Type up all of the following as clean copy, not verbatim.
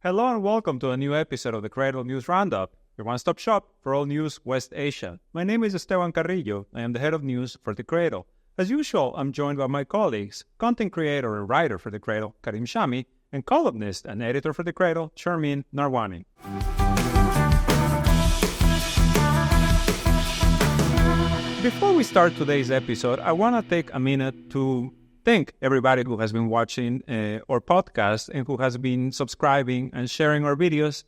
Hello and welcome to a new episode of the Cradle News Roundup, your one-stop shop for all news West Asia. My name is Esteban Carrillo. I am the head of news for the Cradle. As usual, I'm joined by my colleagues, content creator and writer for the Cradle, Karim Shami, and columnist and editor for the Cradle, Sharmin Narwani. Before we start today's episode, I want to take a minute to thank everybody who has been watching our podcast and who has been subscribing and sharing our videos.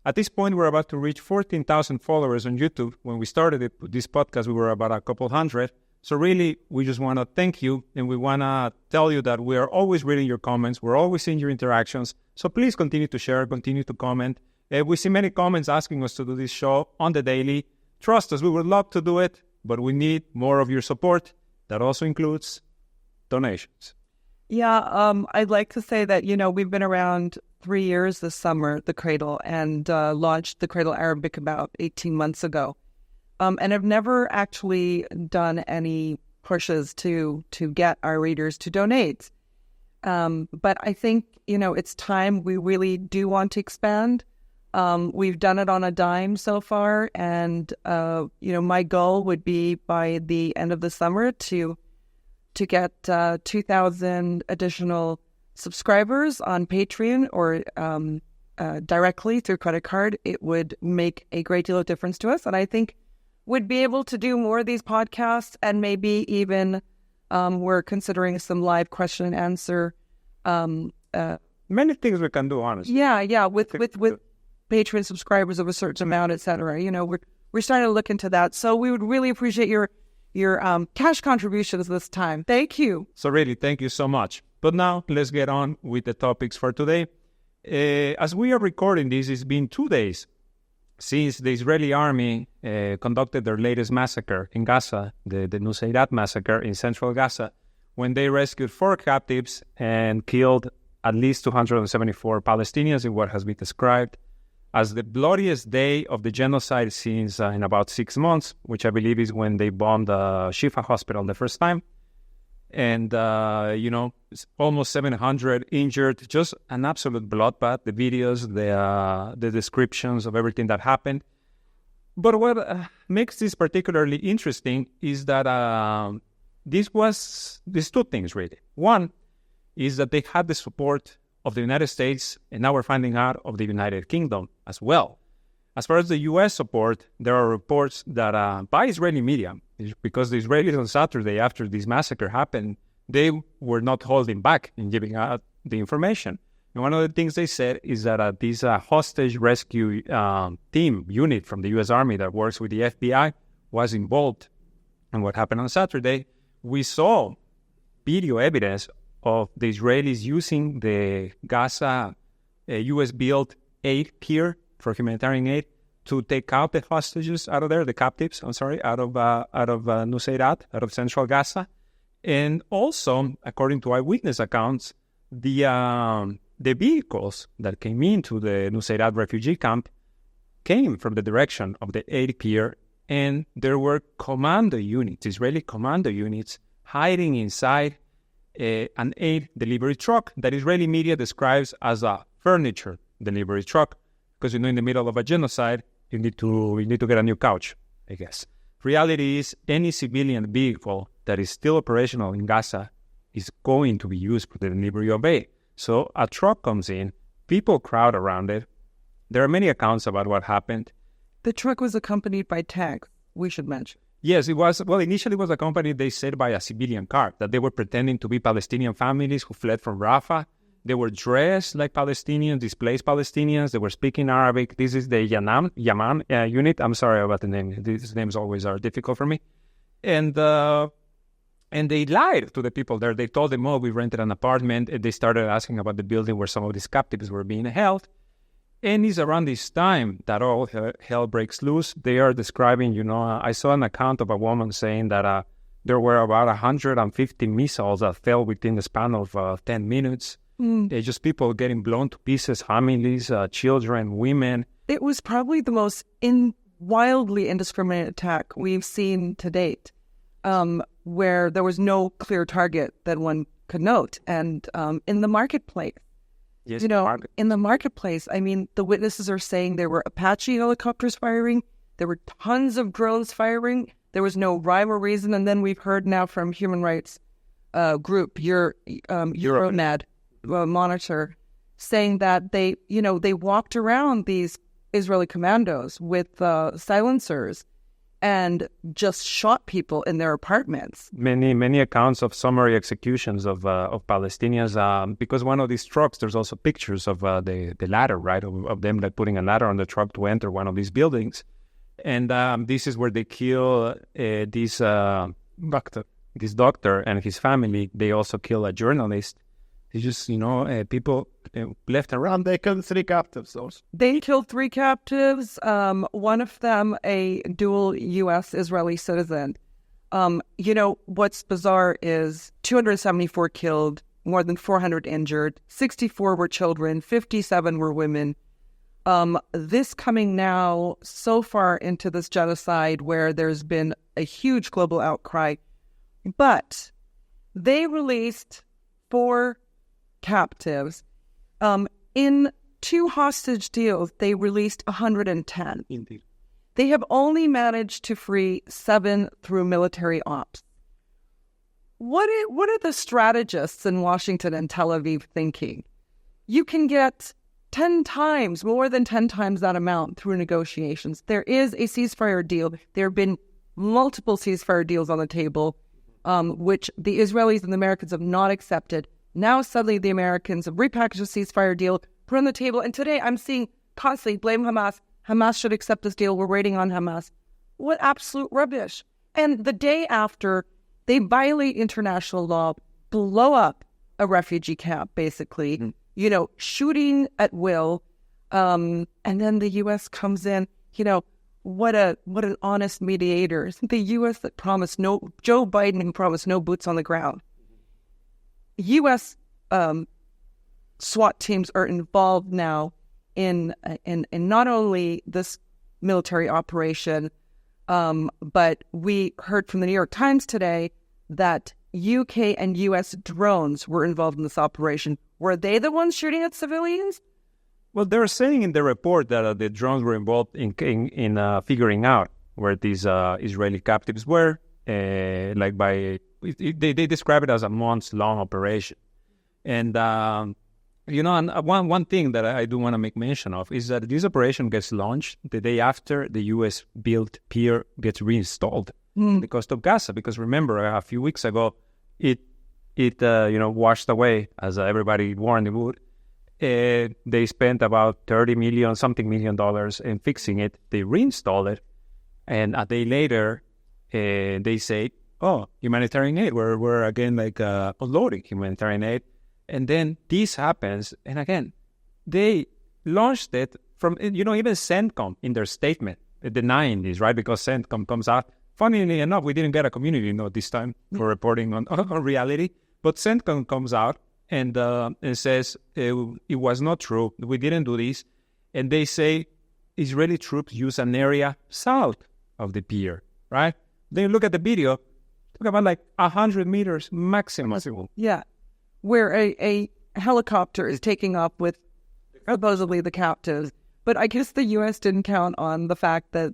At this point, we're about to reach 14,000 followers on YouTube. When we started this podcast, we were about a couple hundred. So really, we just want to thank you, and we want to tell you that we are always reading your comments. We're always seeing your interactions. So please continue to share, continue to comment. We see many comments asking us to do this show on the daily. Trust us, we would love to do it, but we need more of your support. That also includes donations. Yeah, I'd like to say that, we've been around 3 years this summer, the Cradle, and launched the Cradle Arabic about 18 months ago. And I've never actually done any pushes to get our readers to donate. But I think, it's time. We really do want to expand. We've done it on a dime so far. And, my goal would be by the end of the summer to get 2,000 additional subscribers on Patreon or directly through credit card. It would make a great deal of difference to us. And I think we'd be able to do more of these podcasts, and maybe even we're considering some live question and answer. Many things we can do, honestly. Yeah, with Patreon subscribers of a certain amount, et cetera. We're starting to look into that. So we would really appreciate your cash contributions this time. Thank you. So really, thank you so much. But now, let's get on with the topics for today. As we are recording this, it's been 2 days since the Israeli army conducted their latest massacre in Gaza, the Nuseirat massacre in central Gaza, when they rescued 4 captives and killed at least 274 Palestinians in what has been described as the bloodiest day of the genocide since in about 6 months, which I believe is when they bombed Shifa hospital the first time. And, almost 700 injured, just an absolute bloodbath, the videos, the descriptions of everything that happened. But what makes this particularly interesting is that these 2 things, really. One is that they had the support of the United States, and now we're finding out of the United Kingdom as well. As far as the U.S. support, there are reports that by Israeli media, because the Israelis on Saturday after this massacre happened, they were not holding back in giving out the information. And one of the things they said is that this hostage rescue team unit from the U.S. Army that works with the FBI was involved in what happened on Saturday. We saw video evidence of the Israelis using the Gaza U.S.-built pier for humanitarian aid to take out the hostages out of there, the captives, out of Nuseirat, out of central Gaza. And also, according to eyewitness accounts, the vehicles that came into the Nuseirat refugee camp came from the direction of the aid pier, and there were commando units, Israeli commando units, hiding inside an aid delivery truck that Israeli media describes as a furniture delivery truck, because in the middle of a genocide, you need to get a new couch, I guess. Reality is, any civilian vehicle that is still operational in Gaza is going to be used for the delivery of aid. So a truck comes in, people crowd around it. There are many accounts about what happened. The truck was accompanied by tanks, we should mention. Yes, it was. Well, initially it was accompanied, they said, by a civilian car, that they were pretending to be Palestinian families who fled from Rafah. They were dressed like Palestinians, displaced Palestinians. They were speaking Arabic. This is the Yaman unit. I'm sorry about the name. These names always are difficult for me. And they lied to the people there. They told them, we rented an apartment. And they started asking about the building where some of these captives were being held. And it's around this time that all hell breaks loose. They are describing, I saw an account of a woman saying that there were about 150 missiles that fell within the span of 10 minutes. Just people getting blown to pieces, families, children, women. It was probably the most wildly indiscriminate attack we've seen to date, where there was no clear target that one could note. And in the marketplace, Yes, in the marketplace. I mean, the witnesses are saying there were Apache helicopters firing. There were tons of drones firing. There was no rhyme or reason. And then we've heard now from human rights group, Euronad Monitor, saying that they walked around these Israeli commandos with silencers and just shot people in their apartments. Many accounts of summary executions of Palestinians, because one of these trucks, there's also pictures of the ladder, right, of them like putting a ladder on the truck to enter one of these buildings. And this is where they kill this doctor and his family. They also kill a journalist. It's just, people left and right. They killed 3 captives also. They killed 3 captives, one of them a dual U.S.-Israeli citizen. What's bizarre is 274 killed, more than 400 injured, 64 were children, 57 were women. This coming now so far into this genocide where there's been a huge global outcry. But they released 4 captives. In 2 hostage deals, they released 110. Indeed. They have only managed to free 7 through military ops. What are the strategists in Washington and Tel Aviv thinking? You can get 10 times, more than 10 times that amount through negotiations. There is a ceasefire deal. There have been multiple ceasefire deals on the table, which the Israelis and the Americans have not accepted. Now suddenly the Americans have repackaged a ceasefire deal, put on the table, and today I'm seeing constantly blame Hamas. Hamas should accept this deal. We're waiting on Hamas. What absolute rubbish. And the day after, they violate international law, blow up a refugee camp, basically, shooting at will. And then the U.S. comes in, what an honest mediator. The U.S. that promised Joe Biden who promised no boots on the ground. U.S. SWAT teams are involved now in not only this military operation, but we heard from the New York Times today that UK and US drones were involved in this operation. Were they the ones shooting at civilians? Well, they're saying in the report that the drones were involved in figuring out where these Israeli captives were. They describe it as a months-long operation. And, one thing that I do want to make mention of is that this operation gets launched the day after the U.S.-built pier gets reinstalled in the coast of Gaza. Because remember, a few weeks ago, it washed away, as everybody warned it would. They spent about $30 million in fixing it. They reinstalled it. And a day later, they say, humanitarian aid. We're again unloading humanitarian aid. And then this happens. And again, they launched it from, even CENTCOM in their statement denying this, right? Because CENTCOM comes out. Funnily enough, we didn't get a community note this time for reporting on reality. But CENTCOM comes out and says it was not true. We didn't do this. And they say Israeli troops use an area south of the pier, right? Then you look at the video, talk about 100 meters maximum. Yeah, where a helicopter is taking up with supposedly the captives. But I guess the U.S. didn't count on the fact that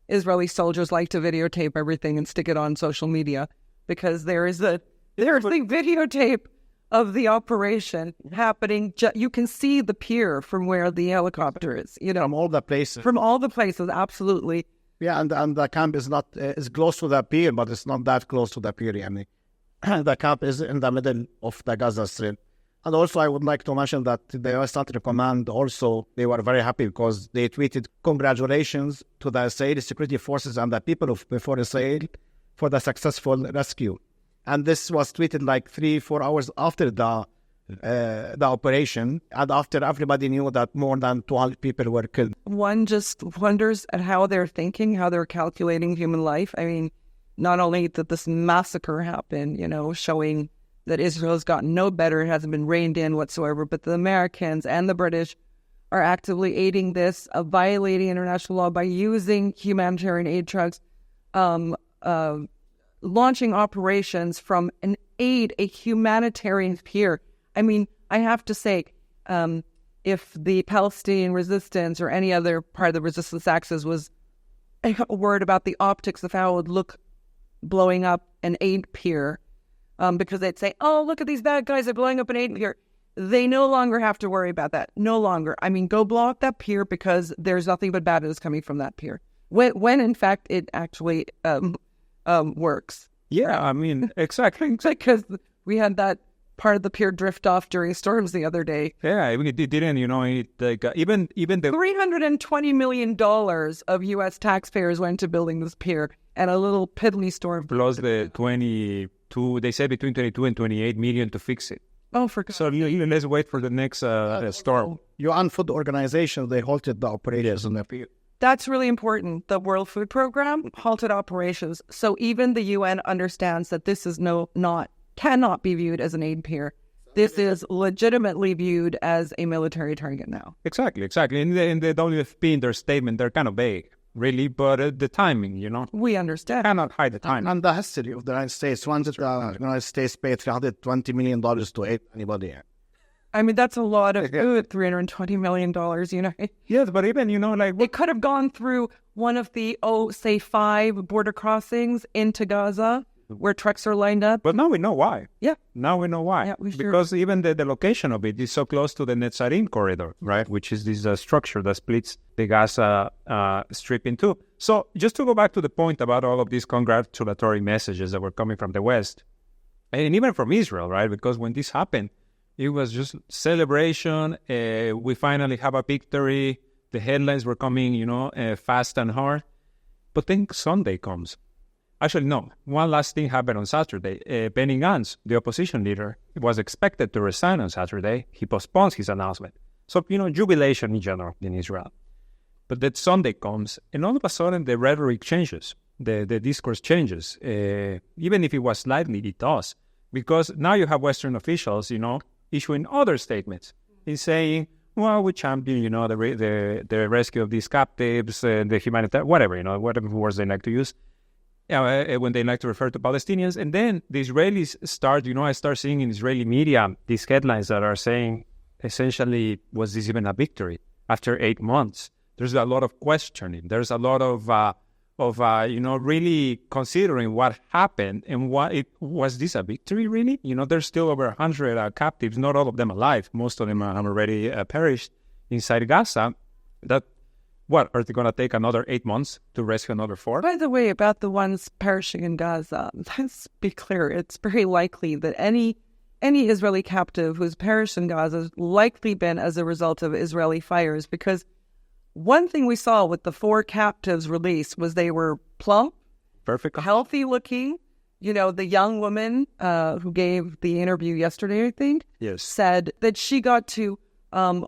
Israeli soldiers like to videotape everything and stick it on social media, because there's a videotape of the operation happening. You can see the pier from where the helicopter is. From all the places. From all the places, absolutely. Yeah, and the camp is not is close to the pier, but it's not that close to the pier. I mean, the camp is in the middle of the Gaza Strip. And also, I would like to mention that the U.S. Central Command also, they were very happy because they tweeted congratulations to the Israeli security forces and the people before Israel for the successful rescue. And this was tweeted 3-4 hours after the operation, and after everybody knew that more than 200 people were killed. One just wonders at how they're thinking, how they're calculating human life. I mean, not only did this massacre happen, showing that Israel's gotten no better, it hasn't been reined in whatsoever, but the Americans and the British are actively aiding this, violating international law by using humanitarian aid trucks, launching operations from a humanitarian pier. I mean, I have to say, if the Palestinian resistance or any other part of the resistance axis was worried about the optics of how it would look blowing up an aid pier, because they'd say, oh, look at these bad guys, they're blowing up an aid pier. They no longer have to worry about that. No longer. I mean, go blow up that pier because there's nothing but bad news coming from that pier. When in fact, it actually works. Yeah, right? I mean, exactly. Because we had that part of the pier drift off during storms the other day. Yeah, it didn't, even the $320 million of U.S. taxpayers went to building this pier, and a little piddly storm. Plus the 22, they said between 22 and 28 million to fix it. Oh, for God. So let's wait for the next storm. UN Food Organization, they halted the operations on the pier. That's really important. The World Food Program halted operations. So even the UN understands that this is cannot be viewed as an aid pier. This is legitimately viewed as a military target now. Exactly. In the WFP, in their statement, they're kind of vague, really, but the timing, We understand. Cannot hide the timing. And the history of the United States, once the United States paid $320 million to aid anybody. I mean, that's a lot of food, $320 million, Yes, but even, it could have gone through one of the, say 5 border crossings into Gaza, where trucks are lined up. But now we know why. Yeah. Now we know why. Yeah, because even the location of it is so close to the Netzarim corridor, right? Which is this structure that splits the Gaza Strip in two. So just to go back to the point about all of these congratulatory messages that were coming from the West, and even from Israel, right? Because when this happened, it was just celebration. We finally have a victory. The headlines were coming, fast and hard. But then Sunday comes. Actually, no. One last thing happened on Saturday. Benny Gantz, the opposition leader, was expected to resign on Saturday. He postpones his announcement. So, jubilation in general in Israel. But that Sunday comes, and all of a sudden the rhetoric changes. The discourse changes. Even if it was slightly, it does. Because now you have Western officials, issuing other statements in saying, well, we champion, the rescue of these captives, the humanitarian, whatever words they like to use. When they like to refer to Palestinians. And then the Israelis start, I start seeing in Israeli media these headlines that are saying, essentially, was this even a victory? After 8 months, there's a lot of questioning. There's a lot of really considering what happened and was this a victory, really? There's still over 100 captives, not all of them alive. Most of them have already perished inside Gaza. What, are they going to take another 8 months to rescue another 4? By the way, about the ones perishing in Gaza, let's be clear. It's very likely that any Israeli captive who's perished in Gaza has likely been as a result of Israeli fires, because one thing we saw with the 4 captives released was they were plump, perfect, healthy looking. The young woman who gave the interview yesterday, I think, said that she got to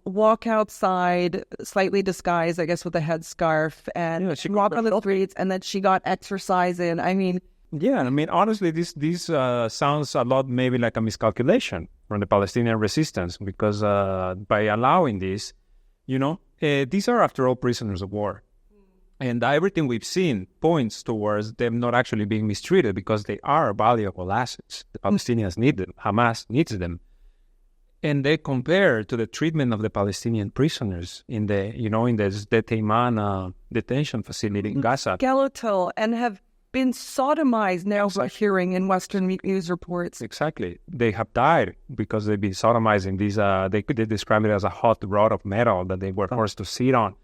walk outside, slightly disguised, I guess, with a headscarf, and walk on the streets, and that she got exercise in. Honestly, this sounds a lot maybe like a miscalculation from the Palestinian resistance, because by allowing this, these are, after all, prisoners of war. And everything we've seen points towards them not actually being mistreated, because they are valuable assets. The Palestinians need them. Hamas needs them. And they compare to the treatment of the Palestinian prisoners in the Teiman detention facility in Gaza. Skeletal, and have been sodomized now, we're hearing in Western news reports. Exactly. They have died because they've been sodomized in these, they describe it as a hot rod of metal that they were forced to sit on.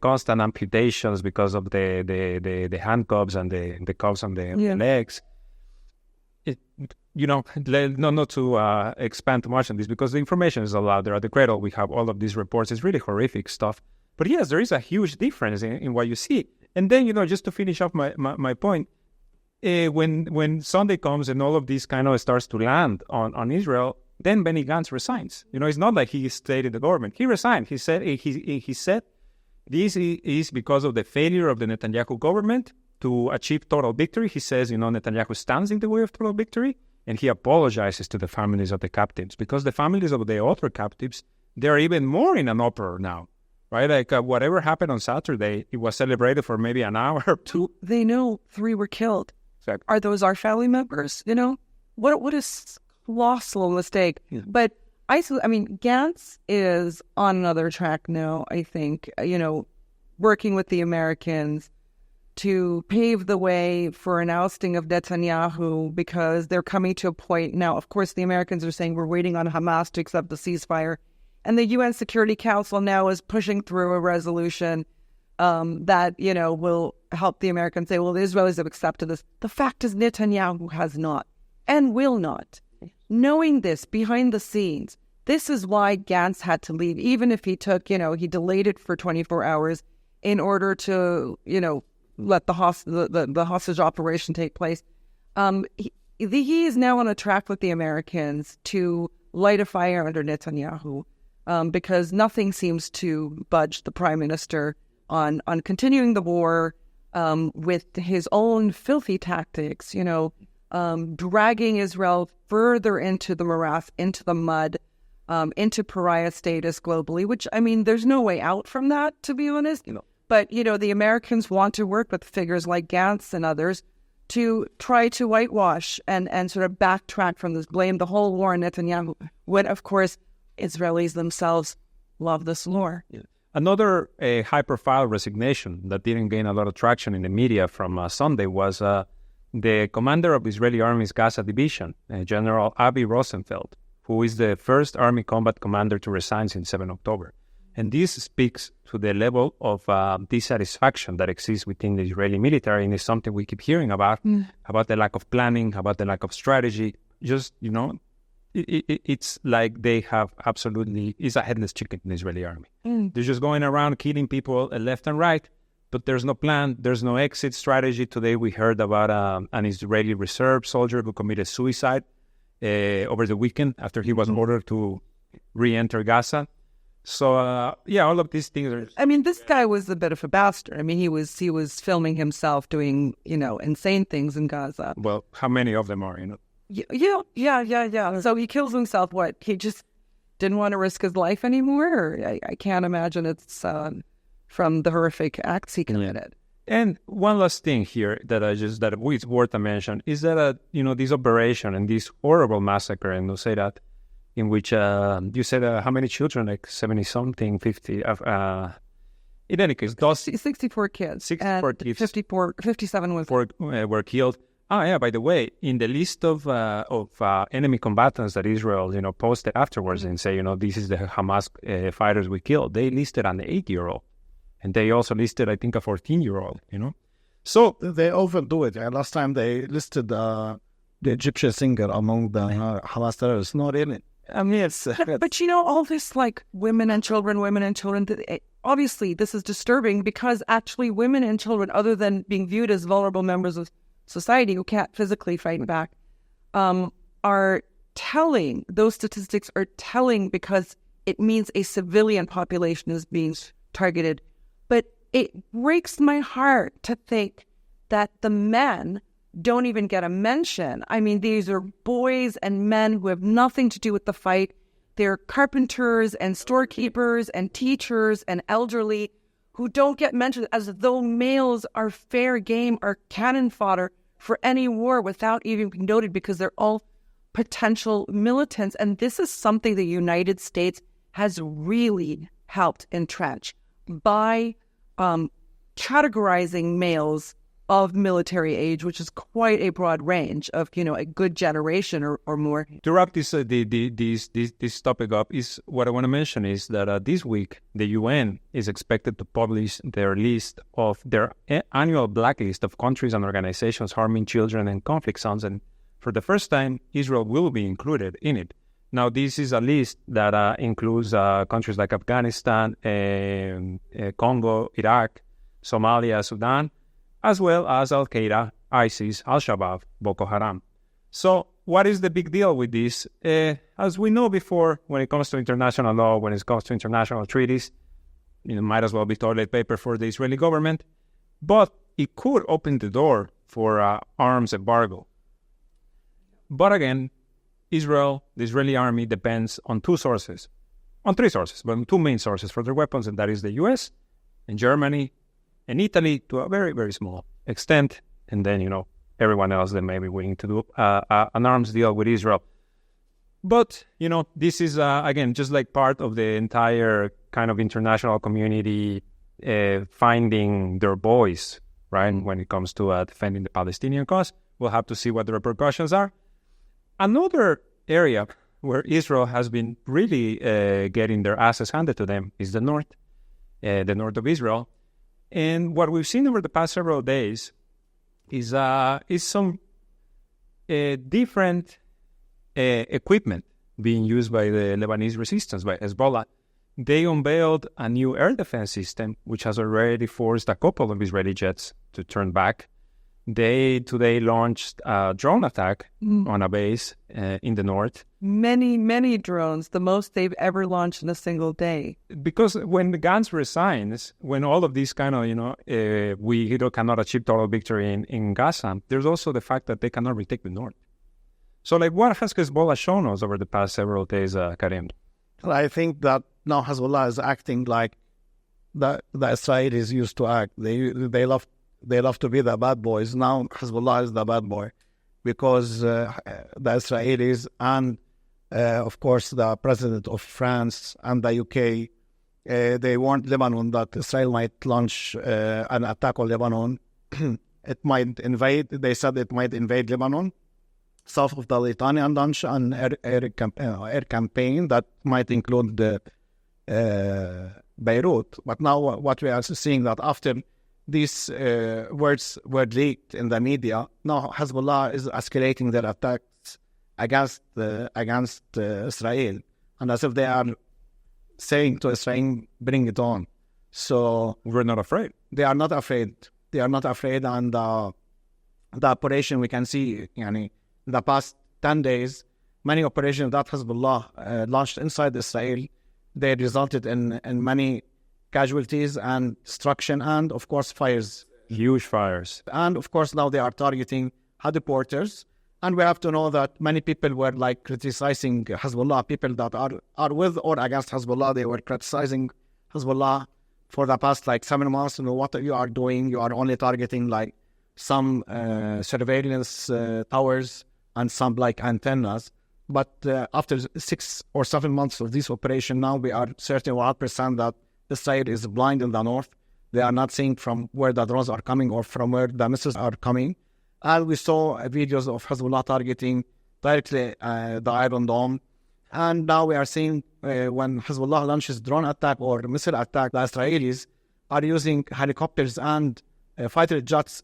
Constant amputations because of the handcuffs and the cuffs on the legs. Not to expand too much on this, because the information is allowed there. At the Cradle, we have all of these reports. It's really horrific stuff. But yes, there is a huge difference in what you see. And then, just to finish off my point, when Sunday comes and all of this kind of starts to land on Israel, then Benny Gantz resigns. It's not like he stayed in the government. He resigned. He said this is because of the failure of the Netanyahu government to achieve total victory. He says, Netanyahu stands in the way of total victory, and he apologizes to the families of the captives, because the families of the other captives, they're even more in an uproar now, right? Like whatever happened on Saturday, it was celebrated for maybe an hour or two. They know 3 were killed. Exactly. Are those our family members? What a colossal mistake. Yeah. But Gantz is on another track now, I think, working with the Americans to pave the way for an ousting of Netanyahu, because they're coming to a point now. Of course, the Americans are saying we're waiting on Hamas to accept the ceasefire. And the UN Security Council now is pushing through a resolution that, will help the Americans say, well, the Israelis have accepted this. The fact is Netanyahu has not and will not. Knowing this behind the scenes, this is why Gantz had to leave, even if he took, he delayed it for 24 hours in order to, let the hostage operation take place. He is now on a track with the Americans to light a fire under Netanyahu, because nothing seems to budge the prime minister on continuing the war with his own filthy tactics, dragging Israel further into the morass, into the mud, into pariah status globally, which, there's no way out from that, to be honest. But, the Americans want to work with figures like Gantz and others to try to whitewash and sort of backtrack from this, blame the whole war on Netanyahu, when, of course, Israelis themselves love this war. Yeah. Another high-profile resignation that didn't gain a lot of traction in the media from Sunday was the commander of the Israeli Army's Gaza division, General Avi Rosenfeld, who is the first Army combat commander to resign since 7 October. And this speaks to the level of dissatisfaction that exists within the Israeli military, and is something we keep hearing about the lack of planning, about the lack of strategy. Just, it's like they have it's a headless chicken in the Israeli army. They're just going around killing people left and right, but there's no plan, there's no exit strategy. Today we heard about an Israeli reserve soldier who committed suicide over the weekend after he was ordered to re-enter Gaza. So, all of these things are... this guy was a bit of a bastard. He was filming himself doing, insane things in Gaza. Well, how many of them are, Yeah. So he kills himself, he just didn't want to risk his life anymore? I can't imagine it's from the horrific acts he committed. And one last thing here that it's worth a mention is that, this operation and this horrible massacre in Nuseirat, in which you said how many children, like 70-something, 50, in any case, 64 kids. 64 kids. 57 were killed. By the way, in the list of enemy combatants that Israel, posted afterwards and say, this is the Hamas fighters we killed, they listed an 8-year-old. And they also listed, I think, a 14-year-old, So they overdo it. Last time they listed the Egyptian singer among the Hamas terrorists. Not really. Yes. But all this women and children, obviously this is disturbing, because actually women and children, other than being viewed as vulnerable members of society who can't physically fight back, are telling, those statistics are telling, because it means a civilian population is being targeted. But it breaks my heart to think that the men don't even get a mention. These are boys and men who have nothing to do with the fight. They're carpenters and storekeepers and teachers and elderly who don't get mentioned, as though males are fair game or cannon fodder for any war without even being noted, because they're all potential militants. And this is something the United States has really helped entrench by categorizing males of military age, which is quite a broad range of, a good generation or more. To wrap this topic up, is what I want to mention is that this week the UN is expected to publish their list of their annual blacklist of countries and organizations harming children in conflict zones, and for the first time, Israel will be included in it. Now, this is a list that includes countries like Afghanistan, Congo, Iraq, Somalia, Sudan, as well as Al-Qaeda, ISIS, Al-Shabaab, Boko Haram. So what is the big deal with this? As we know before, when it comes to international law, when it comes to international treaties, it might as well be toilet paper for the Israeli government, but it could open the door for arms embargo. But again, Israel, the Israeli army, depends on three sources, but two main sources for their weapons, and that is the US and Germany and Italy to a very, very small extent, and then, everyone else that may be willing to do an arms deal with Israel. But, this is, again, just like part of the entire kind of international community finding their voice, right, when it comes to defending the Palestinian cause. We'll have to see what the repercussions are. Another area where Israel has been really getting their asses handed to them is the north of Israel. And what we've seen over the past several days is some different equipment being used by the Lebanese resistance, by Hezbollah. They unveiled a new air defense system, which has already forced a couple of Israeli jets to turn back. They today launched a drone attack on a base in the north. Many drones, the most they've ever launched in a single day. Because when Gantz resigns, when all of these kind of, we cannot achieve total victory in Gaza, there's also the fact that they cannot retake the north. So, what has Hezbollah shown us over the past several days, Karim? I think that now Hezbollah is acting like the Israelis used to act. They love to be the bad boys. Now Hezbollah is the bad boy because the Israelis and, of course, the president of France and the UK, they warned Lebanon that Israel might launch an attack on Lebanon. It might invade. They said it might invade Lebanon, south of the Litani, launch an air campaign that might include Beirut. But now what we are seeing that after these words were leaked in the media, now Hezbollah is escalating their attacks against Israel, and as if they are saying to Israel, "Bring it on." So we're not afraid. They are not afraid. They are not afraid, and the operation we can see, in the past 10 days, many operations that Hezbollah launched inside Israel, they resulted in many casualties and destruction, and of course fires, huge fires. And of course now they are targeting headquarters, and we have to know that many people were criticizing Hezbollah. People that are with or against Hezbollah, they were criticizing Hezbollah for the past 7 months. What you are doing, you are only targeting some surveillance towers and some antennas. But after 6 or 7 months of this operation, now we are certain 100% that Israel is blind in the north. They are not seeing from where the drones are coming or from where the missiles are coming. And we saw videos of Hezbollah targeting directly the Iron Dome. And now we are seeing when Hezbollah launches drone attack or missile attack, the Israelis are using helicopters and fighter jets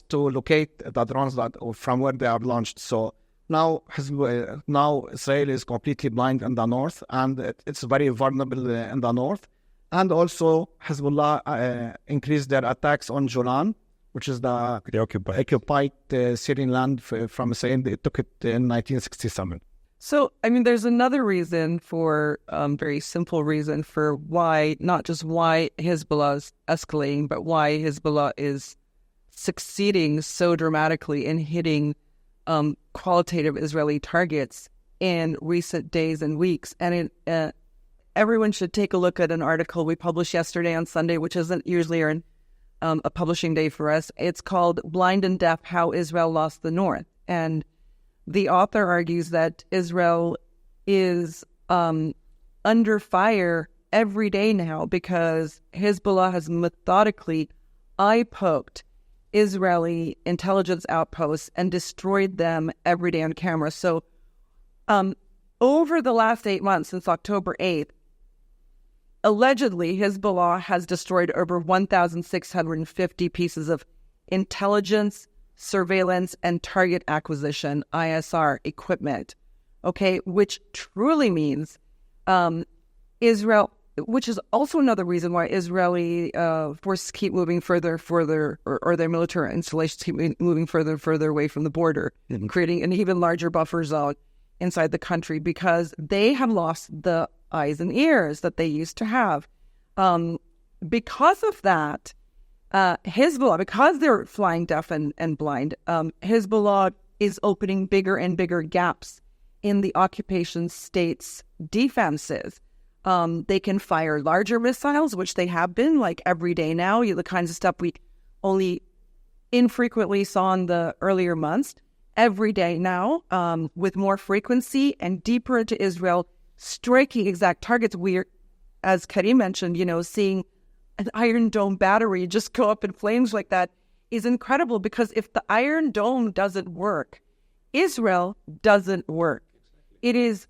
to locate the drones from where they are launched. So now Israel is completely blind in the north, and it's very vulnerable in the north. And also Hezbollah increased their attacks on Jolan, which is the occupied Syrian land from Israel. They took it in 1967. So, there's another reason very simple reason for why, not just why Hezbollah is escalating, but why Hezbollah is succeeding so dramatically in hitting qualitative Israeli targets in recent days and weeks. And everyone should take a look at an article we published yesterday on Sunday, which isn't usually a publishing day for us. It's called "Blind and Deaf: How Israel Lost the North." And the author argues that Israel is under fire every day now because Hezbollah has methodically eye-poked Israeli intelligence outposts and destroyed them every day on camera. So over the last 8 months, since October 8th, allegedly Hezbollah has destroyed over 1,650 pieces of intelligence, surveillance, and target acquisition, ISR, equipment, which truly means Israel, which is also another reason why Israeli forces keep moving further, or their military installations keep moving further and further away from the border, creating an even larger buffer zone inside the country, because they have lost the eyes and ears that they used to have. Because of that, Hezbollah, because they're flying deaf and blind, Hezbollah is opening bigger and bigger gaps in the occupation state's defenses. They can fire larger missiles, which they have been every day now, the kinds of stuff we only infrequently saw in the earlier months. every day now, with more frequency and deeper into Israel, striking exact targets. We're, as Karim mentioned, seeing an Iron Dome battery just go up in flames like that is incredible, because if the Iron Dome doesn't work, Israel doesn't work. It is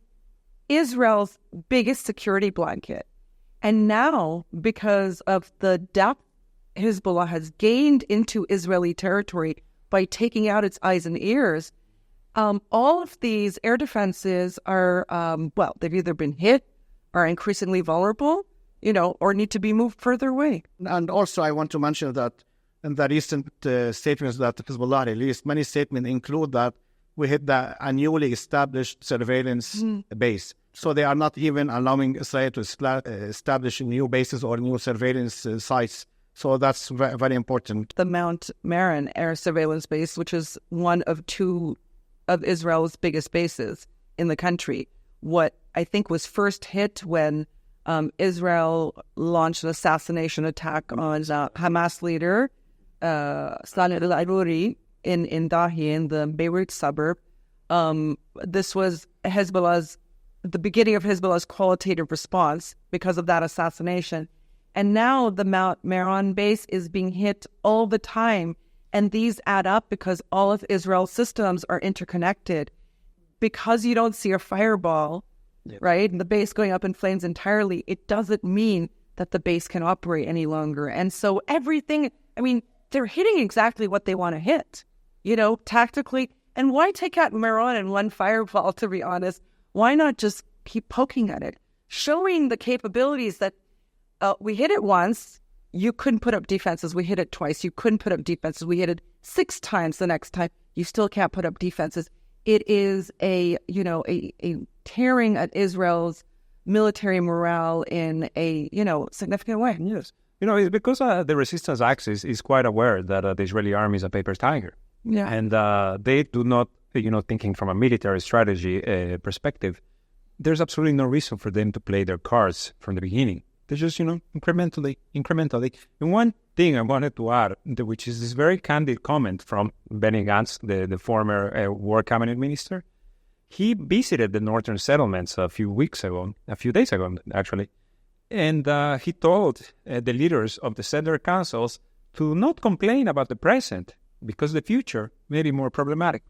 Israel's biggest security blanket. And now, because of the depth Hezbollah has gained into Israeli territory by taking out its eyes and ears, all of these air defenses are, they've either been hit, are increasingly vulnerable, or need to be moved further away. And also, I want to mention that in the recent statements that Hezbollah released, many statements include that we hit a newly established surveillance base. So they are not even allowing Israel to establish new bases or new surveillance sites. So that's very important. The Mount Meron air surveillance base, which is one of two of Israel's biggest bases in the country, what I think was first hit when Israel launched an assassination attack on Hamas leader Saleh al-Aruri in Dahi, in the Beirut suburb. This was the beginning of Hezbollah's qualitative response because of that assassination. And now the Mount Meron base is being hit all the time. And these add up because all of Israel's systems are interconnected. Because you don't see a fireball, right, and the base going up in flames entirely, it doesn't mean that the base can operate any longer. And so everything, they're hitting exactly what they want to hit, tactically. And why take out Meron in one fireball, to be honest? Why not just keep poking at it? Showing the capabilities that we hit it once, you couldn't put up defenses. We hit it twice, you couldn't put up defenses. We hit it 6 times the next time, you still can't put up defenses. It is a tearing at Israel's military morale in a, significant way. Yes. It's because the resistance axis is quite aware that the Israeli army is a paper tiger. Yeah. And they do not, thinking from a military strategy perspective, there's absolutely no reason for them to play their cards from the beginning. They're just, incrementally. And one thing I wanted to add, which is this very candid comment from Benny Gantz, the former war cabinet minister. He visited the northern settlements a few days ago, actually. And he told the leaders of the settler councils to not complain about the present, because the future may be more problematic.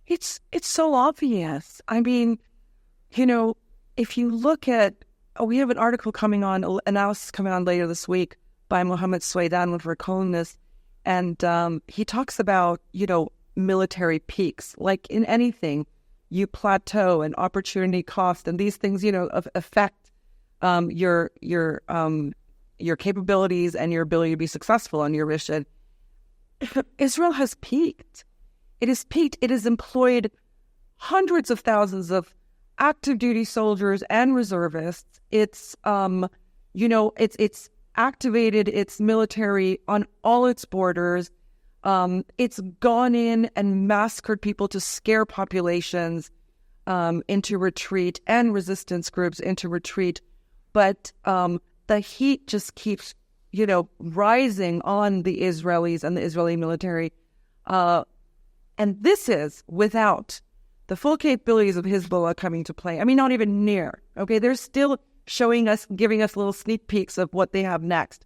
It's so obvious. If you look at, we have an article analysis coming on later this week by Mohammed Swaydan, one of our columnists, and he talks about, military peaks. Like in anything, you plateau and opportunity cost, and these things, affect your capabilities and your ability to be successful on your mission. Israel has peaked. It has peaked. It has employed hundreds of thousands of active duty soldiers and reservists. It's it's activated its military on all its borders. It's gone in and massacred people to scare populations into retreat, and resistance groups into retreat. But the heat just keeps, rising on the Israelis and the Israeli military. And this is without the full capabilities of Hezbollah coming to play. Not even near. Okay, they're still giving us little sneak peeks of what they have next.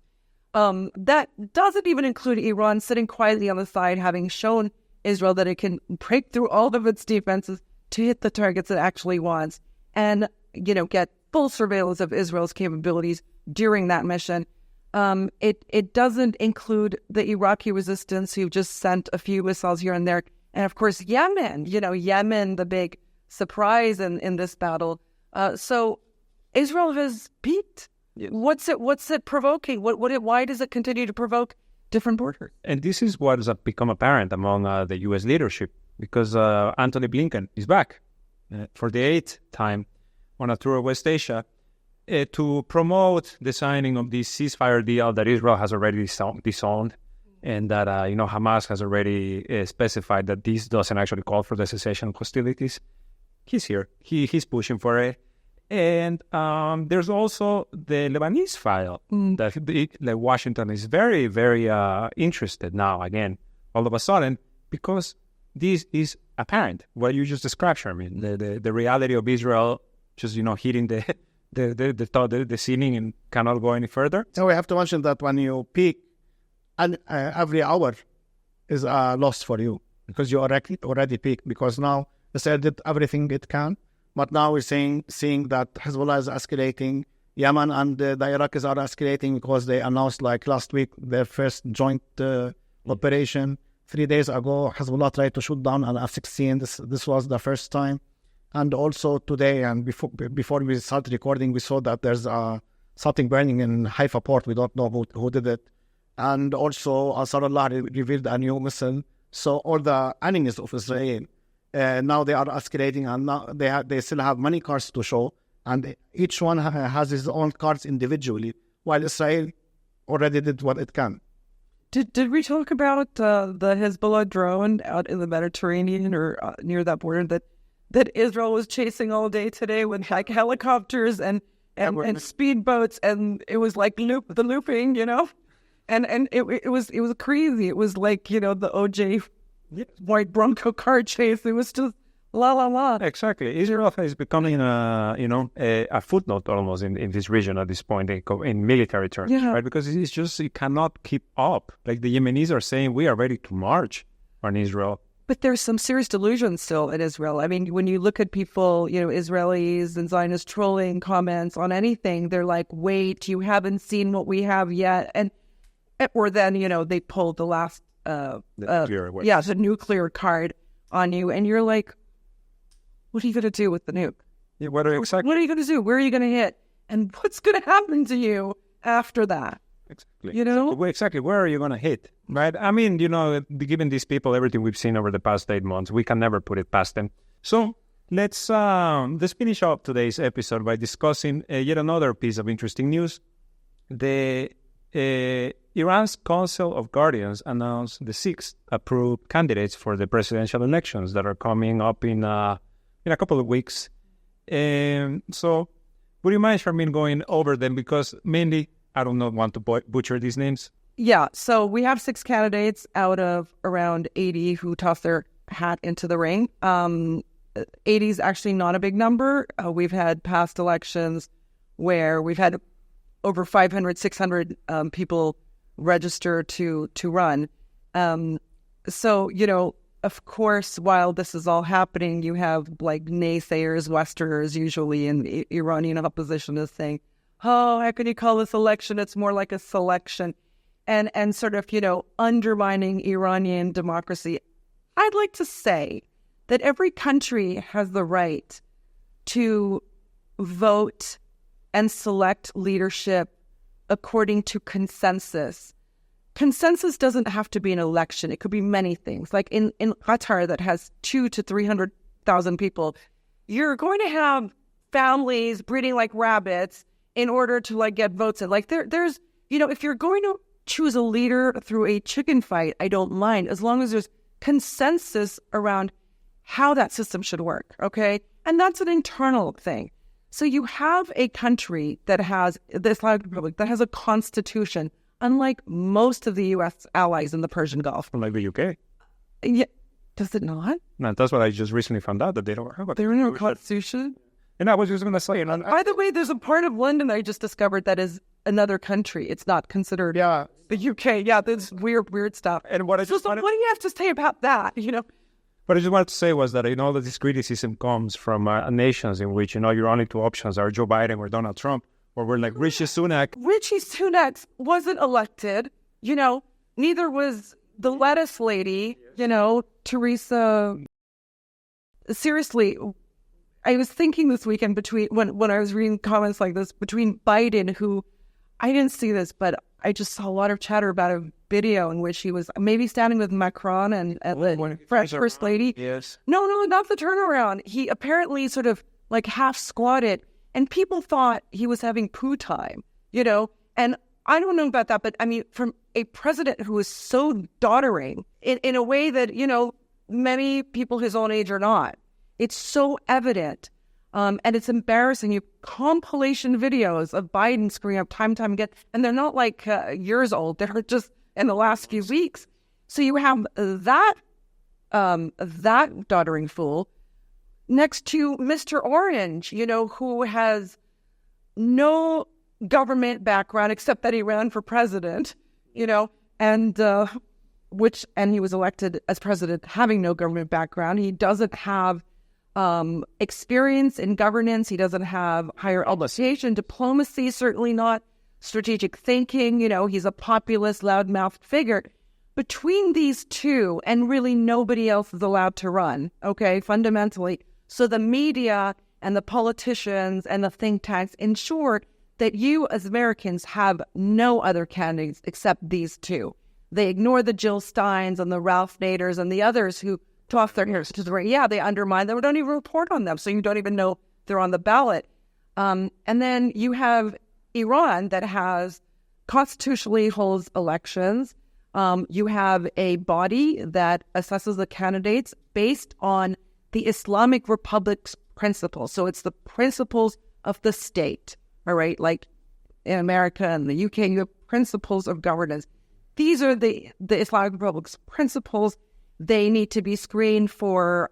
That doesn't even include Iran sitting quietly on the side, having shown Israel that it can break through all of its defenses to hit the targets it actually wants, and get full surveillance of Israel's capabilities during that mission. It doesn't include the Iraqi resistance, who just sent a few missiles here and there. And of course, Yemen, Yemen, the big surprise in this battle. So Israel has peaked. Yes. What's it provoking? Why does it continue to provoke different borders? And this is what has become apparent among the U.S. leadership, because Antony Blinken is back for the 8th time on a tour of West Asia to promote the signing of this ceasefire deal that Israel has already disowned, and that Hamas has already specified that this doesn't actually call for the cessation of hostilities. He's here. He's pushing for it. And there's also the Lebanese file that Washington is very, very interested now, again, all of a sudden, because this is apparent. What you just described, Sharmin, the reality of Israel just, hitting the ceiling and cannot go any further. So we have to mention that when you peak, and every hour is lost for you because you already peaked. Because now Israel did everything it can, but now we're seeing that Hezbollah is escalating. Yemen and the Iraqis are escalating because they announced like last week their first joint operation. 3 days ago, Hezbollah tried to shoot down an F-16. This was the first time. And also today, and before we started recording, we saw that there's something burning in Haifa port. We don't know who did it. And also, Ansarullah revealed a new missile. So all the enemies of Israel, now they are escalating, and now they still have many cards to show. And each one has his own cards individually, while Israel already did what it can. Did we talk about the Hezbollah drone out in the Mediterranean or near that border that Israel was chasing all day today with like helicopters and speedboats, and it was like the looping, and it was crazy. It was like the OJ white Bronco car chase. It was just la la la. Exactly. Israel is becoming a footnote almost in this region at this point in military terms, right? Because it's just it cannot keep up. Like the Yemenis are saying, we are ready to march on Israel. But there's some serious delusion still in Israel. I mean, when you look at people, Israelis and Zionists trolling comments on anything, they're like, wait, you haven't seen what we have yet. Or then, they pulled the last, the nuclear card on you. And you're like, what are you going to do with the nuke? Yeah, what are you going to do? Where are you going to hit? And what's going to happen to you after that? Exactly. Exactly. Where are you going to hit? Right? I mean, given these people, everything we've seen over the past 8 months, we can never put it past them. So let's finish up today's episode by discussing yet another piece of interesting news. The Iran's Council of Guardians announced the 6 approved candidates for the presidential elections that are coming up in a couple of weeks. So would you mind, Sharmin, going over them? Because mainly, I do not want to butcher these names. Yeah, so we have 6 candidates out of around 80 who tossed their hat into the ring. 80 is actually not a big number. We've had past elections where we've had over 500, 600 people register to run. So, of course, while this is all happening, you have like naysayers, Westerners usually in the Iranian opposition is saying, oh, how can you call this election? It's more like a selection. And sort of, undermining Iranian democracy. I'd like to say that every country has the right to vote and select leadership according to consensus. Consensus doesn't have to be an election. It could be many things. Like in Qatar that has 200,000 to 300,000 people, you're going to have families breeding like rabbits in order to get votes in. Like there's, if you're going to choose a leader through a chicken fight, I don't mind, as long as there's consensus around how that system should work, okay? And that's an internal thing. So you have a country that has, the Islamic Republic, that has a constitution, unlike most of the U.S. allies in the Persian Gulf. Unlike the UK. Yeah. Does it not? No, that's what I just recently found out, that they don't have a They're in a constitution? And I was just going to say... By the way, there's a part of London I just discovered that is another country. It's not considered the UK. Yeah, there's weird stuff. And what what do you have to say about that, What I just wanted to say was that, that this criticism comes from nations in which, your only 2 options are Joe Biden or Donald Trump, or we're like Rishi Sunak. Rishi Sunak wasn't elected, neither was the lettuce lady, Teresa. Seriously, I was thinking this weekend when I was reading comments like this, between Biden, who, I didn't see this, but I just saw a lot of chatter about a video in which he was maybe standing with Macron and the First Lady. Yes. No, not the turnaround. He apparently sort of like half squatted, and people thought he was having poo time, and I don't know about that, but I mean, from a president who is so doddering in a way that, many people his own age are not. It's so evident. And it's embarrassing. You compilation videos of Biden screwing up time and time again, and they're not years old. They're just in the last few weeks. So you have that that doddering fool next to Mr. Orange, who has no government background except that he ran for president, and he was elected as president having no government background. He doesn't have experience in governance. He doesn't have higher education, diplomacy, certainly not strategic thinking. He's a populist, loudmouthed figure. Between these two, and really nobody else is allowed to run, okay, fundamentally. So the media and the politicians and the think tanks ensure that you as Americans have no other candidates except these two. They ignore the Jill Steins and the Ralph Naders and the others who toss their ears to the right. Yeah, they undermine them. We don't even report on them, so you don't even know they're on the ballot. And then you have Iran that has constitutionally holds elections. You have a body that assesses the candidates based on the Islamic Republic's principles. So it's the principles of the state, all right? Like in America and the UK, you have principles of governance. These are the Islamic Republic's principles. They need to be screened for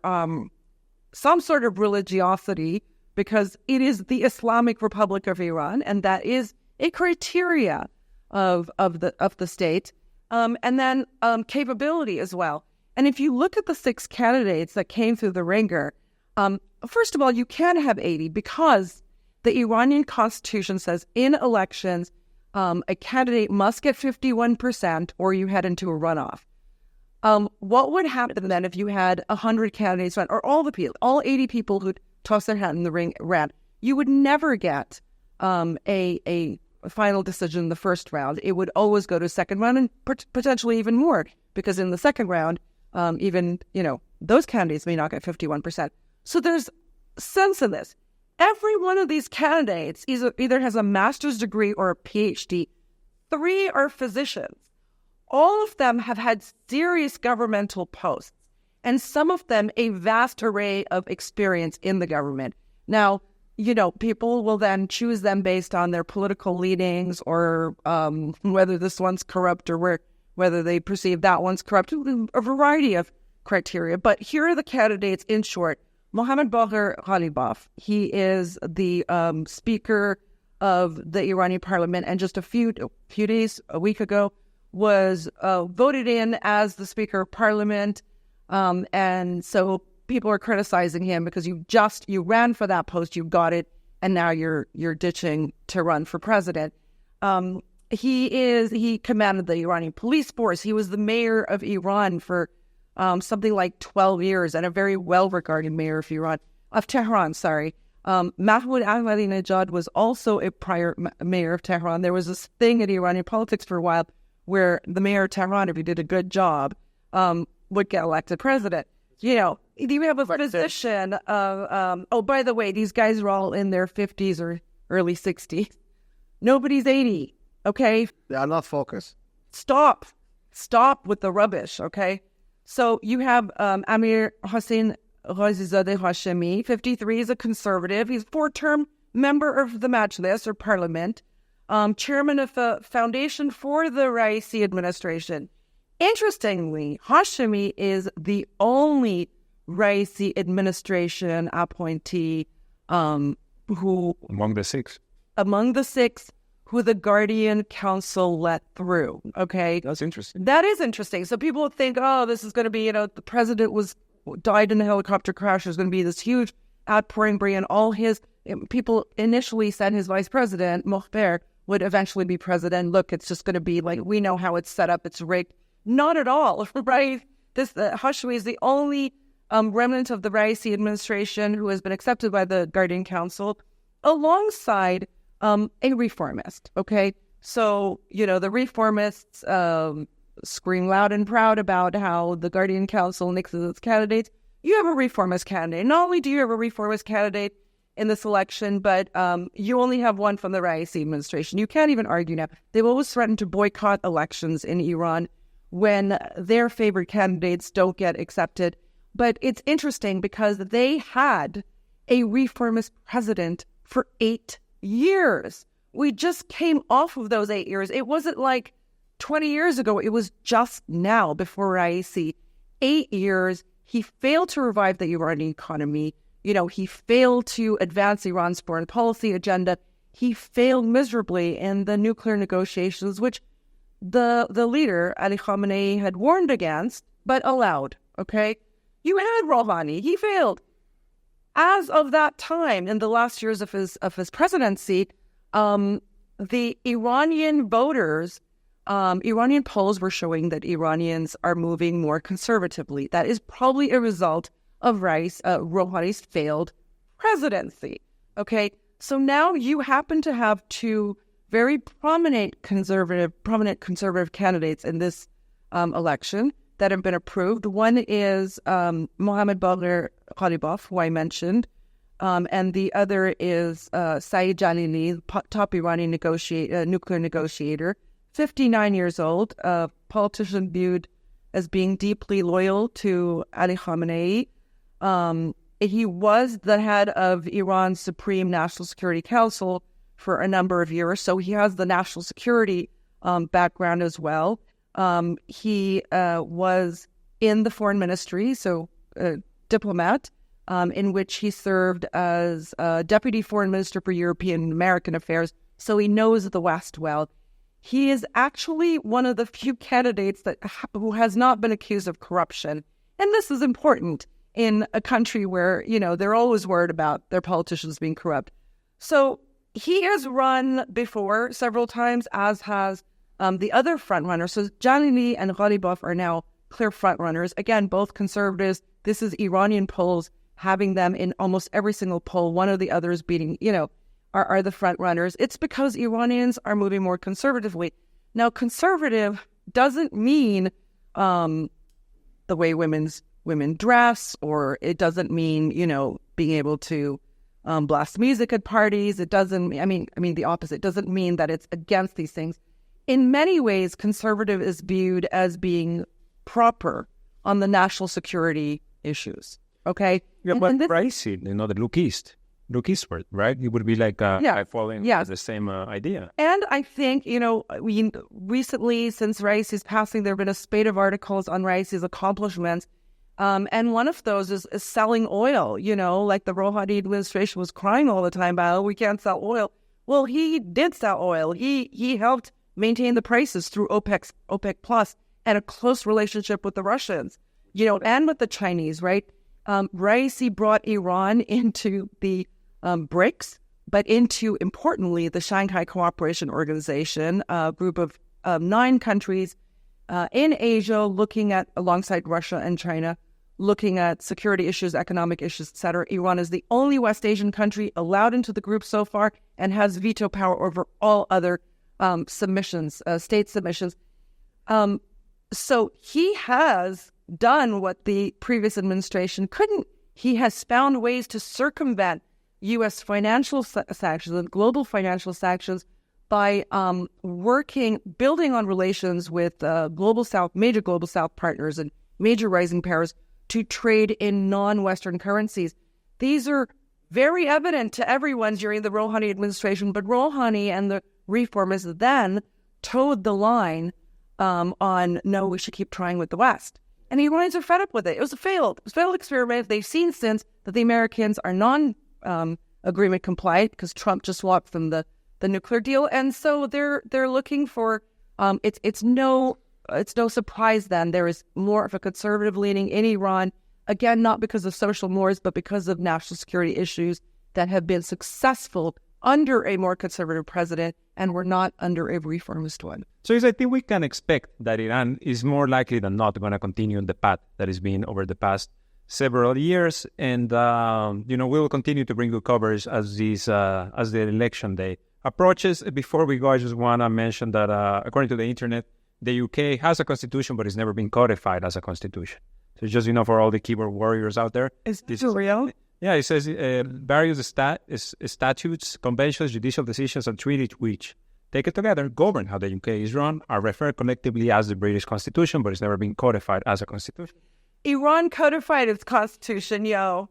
some sort of religiosity because it is the Islamic Republic of Iran, and that is a criteria of the state. And then capability as well. And if you look at the 6 candidates that came through the ringer, first of all, you can have 80 because the Iranian constitution says in elections, a candidate must get 51% or you head into a runoff. What would happen then if you had 100 candidates run, or all 80 people who tossed their hat in the ring ran? You would never get a final decision in the first round. It would always go to second round and potentially even more, because in the second round, those candidates may not get 51%. So there's sense in this. Every one of these candidates either has a master's degree or a PhD. 3 are physicians. All of them have had serious governmental posts, and some of them a vast array of experience in the government. Now, people will then choose them based on their political leanings or whether this one's corrupt or whether they perceive that one's corrupt, a variety of criteria. But here are the candidates in short. Mohammad Bagher Ghalibaf, he is the Speaker of the Iranian parliament, and just a week ago, was voted in as the Speaker of Parliament. And so people are criticizing him because you ran for that post, you got it, and now you're ditching to run for president. He commanded the Iranian police force. He was the mayor of Iran for something like 12 years, and a very well-regarded mayor of Tehran. Mahmoud Ahmadinejad was also a prior mayor of Tehran. There was this thing in Iranian politics for a while where the mayor of Tehran, if he did a good job, would get elected president. You have a physician of, by the way, these guys are all in their 50s or early 60s. Nobody's 80, okay? They are not focused. Stop with the rubbish, okay? So you have Amir Hossein Ghazizadeh Hashemi, 53, is a conservative. He's a 4-term member of the Majlis or Parliament, chairman of the Foundation for the Raisi administration. Interestingly, Hashemi is the only Raisi administration appointee who... Among the 6. Among the 6 who the Guardian Council let through, okay? That's interesting. That is interesting. So people would think, this is going to be, the president died in a helicopter crash. There's going to be this huge outpouring, and all his people initially said his vice president, Mohber, would eventually be president. Look, it's just going to be like, we know how it's set up. It's rigged. Not at all, right? This Hashemi is the only remnant of the Raisi administration who has been accepted by the Guardian Council alongside a reformist, okay? So, the reformists scream loud and proud about how the Guardian Council nixes its candidates. You have a reformist candidate. Not only do you have a reformist candidate in this election, but you only have one from the Raisi administration. You can't even argue now. They've always threatened to boycott elections in Iran when their favorite candidates don't get accepted. But it's interesting because they had a reformist president for 8 years. We just came off of those 8 years. It wasn't like 20 years ago. It was just now before Raisi. 8 years, he failed to revive the Iranian economy. He failed to advance Iran's foreign policy agenda. He failed miserably in the nuclear negotiations, which the leader, Ali Khamenei, had warned against, but allowed, okay? You had Rouhani. He failed. As of that time, in the last years of his presidency, the Iranian voters, Iranian polls were showing that Iranians are moving more conservatively. That is probably a result of Rouhani's failed presidency. Okay, so now you happen to have two very prominent conservative candidates in this election that have been approved. One is Mohammad Bagher Ghalibaf, who I mentioned, and the other is Saeed Jalili, top Iranian nuclear negotiator, 59 years old, a politician viewed as being deeply loyal to Ali Khamenei. He was the head of Iran's Supreme National Security Council for a number of years, so he has the national security background as well. He was in the foreign ministry, so a diplomat, in which he served as deputy foreign minister for European American affairs, so he knows the West well. He is actually one of the few candidates who has not been accused of corruption. And this is important in a country where, they're always worried about their politicians being corrupt. So he has run before several times, as has the other frontrunners. So Jalili and Ghalibaf are now clear frontrunners. Again, both conservatives. This is Iranian polls having them in almost every single poll. One or the others beating, are the frontrunners. It's because Iranians are moving more conservatively. Now, conservative doesn't mean the way women dress, or it doesn't mean, being able to blast music at parties. It doesn't, I mean the opposite. It doesn't mean that it's against these things. In many ways, conservative is viewed as being proper on the national security issues. Okay? Yeah, but Raisi, the look eastward, right? It would be like following the same idea. And I think, recently, since Raisi's passing, there have been a spate of articles on Raisi's accomplishments. And one of those is selling oil, like the Rouhani administration was crying all the time about, we can't sell oil. Well, he did sell oil. He helped maintain the prices through OPEC Plus and a close relationship with the Russians, and with the Chinese, right? Raisi brought Iran into the BRICS, but into, importantly, the Shanghai Cooperation Organization, a group of 9 countries in Asia, looking at, alongside Russia and China, looking at security issues, economic issues, etc. Iran is the only West Asian country allowed into the group so far and has veto power over all other state submissions. So he has done what the previous administration couldn't. He has found ways to circumvent U.S. financial sanctions and global financial sanctions by building on relations with major global South partners and major rising powers to trade in non-Western currencies. These are very evident to everyone during the Rouhani administration, but Rouhani and the reformers then towed the line on, no, we should keep trying with the West. And the Iranians are fed up with it. It was a failed experiment. They've seen since that the Americans are non-agreement compliant because Trump just walked from the nuclear deal, and so they're looking for. It's no surprise then there is more of a conservative leaning in Iran. Again, not because of social mores, but because of national security issues that have been successful under a more conservative president and were not under a reformist one. So I think we can expect that Iran is more likely than not going to continue on the path that has been over the past several years, and we will continue to bring you coverage as the election day approaches. Before we go, I just want to mention that according to the internet, the UK has a constitution, but it's never been codified as a constitution. So just for all the keyboard warriors out there, is this real? Yeah, it says various statutes, conventions, judicial decisions, and treaties which, taken together, govern how the UK is run, are referred collectively as the British Constitution, but it's never been codified as a constitution. Iran codified its constitution, yo.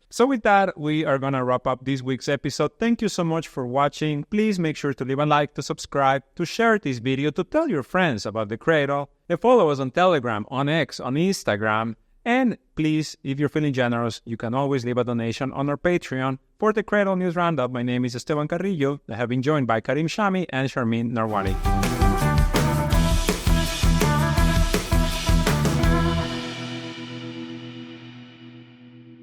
So with that, we are going to wrap up this week's episode. Thank you so much for watching. Please make sure to leave a like, to subscribe, to share this video, to tell your friends about the Cradle, and follow us on Telegram, on X, on Instagram. And please, if you're feeling generous, you can always leave a donation on our Patreon. For the Cradle News Roundup, my name is Esteban Carrillo. I have been joined by Karim Shami and Sharmin Narwani.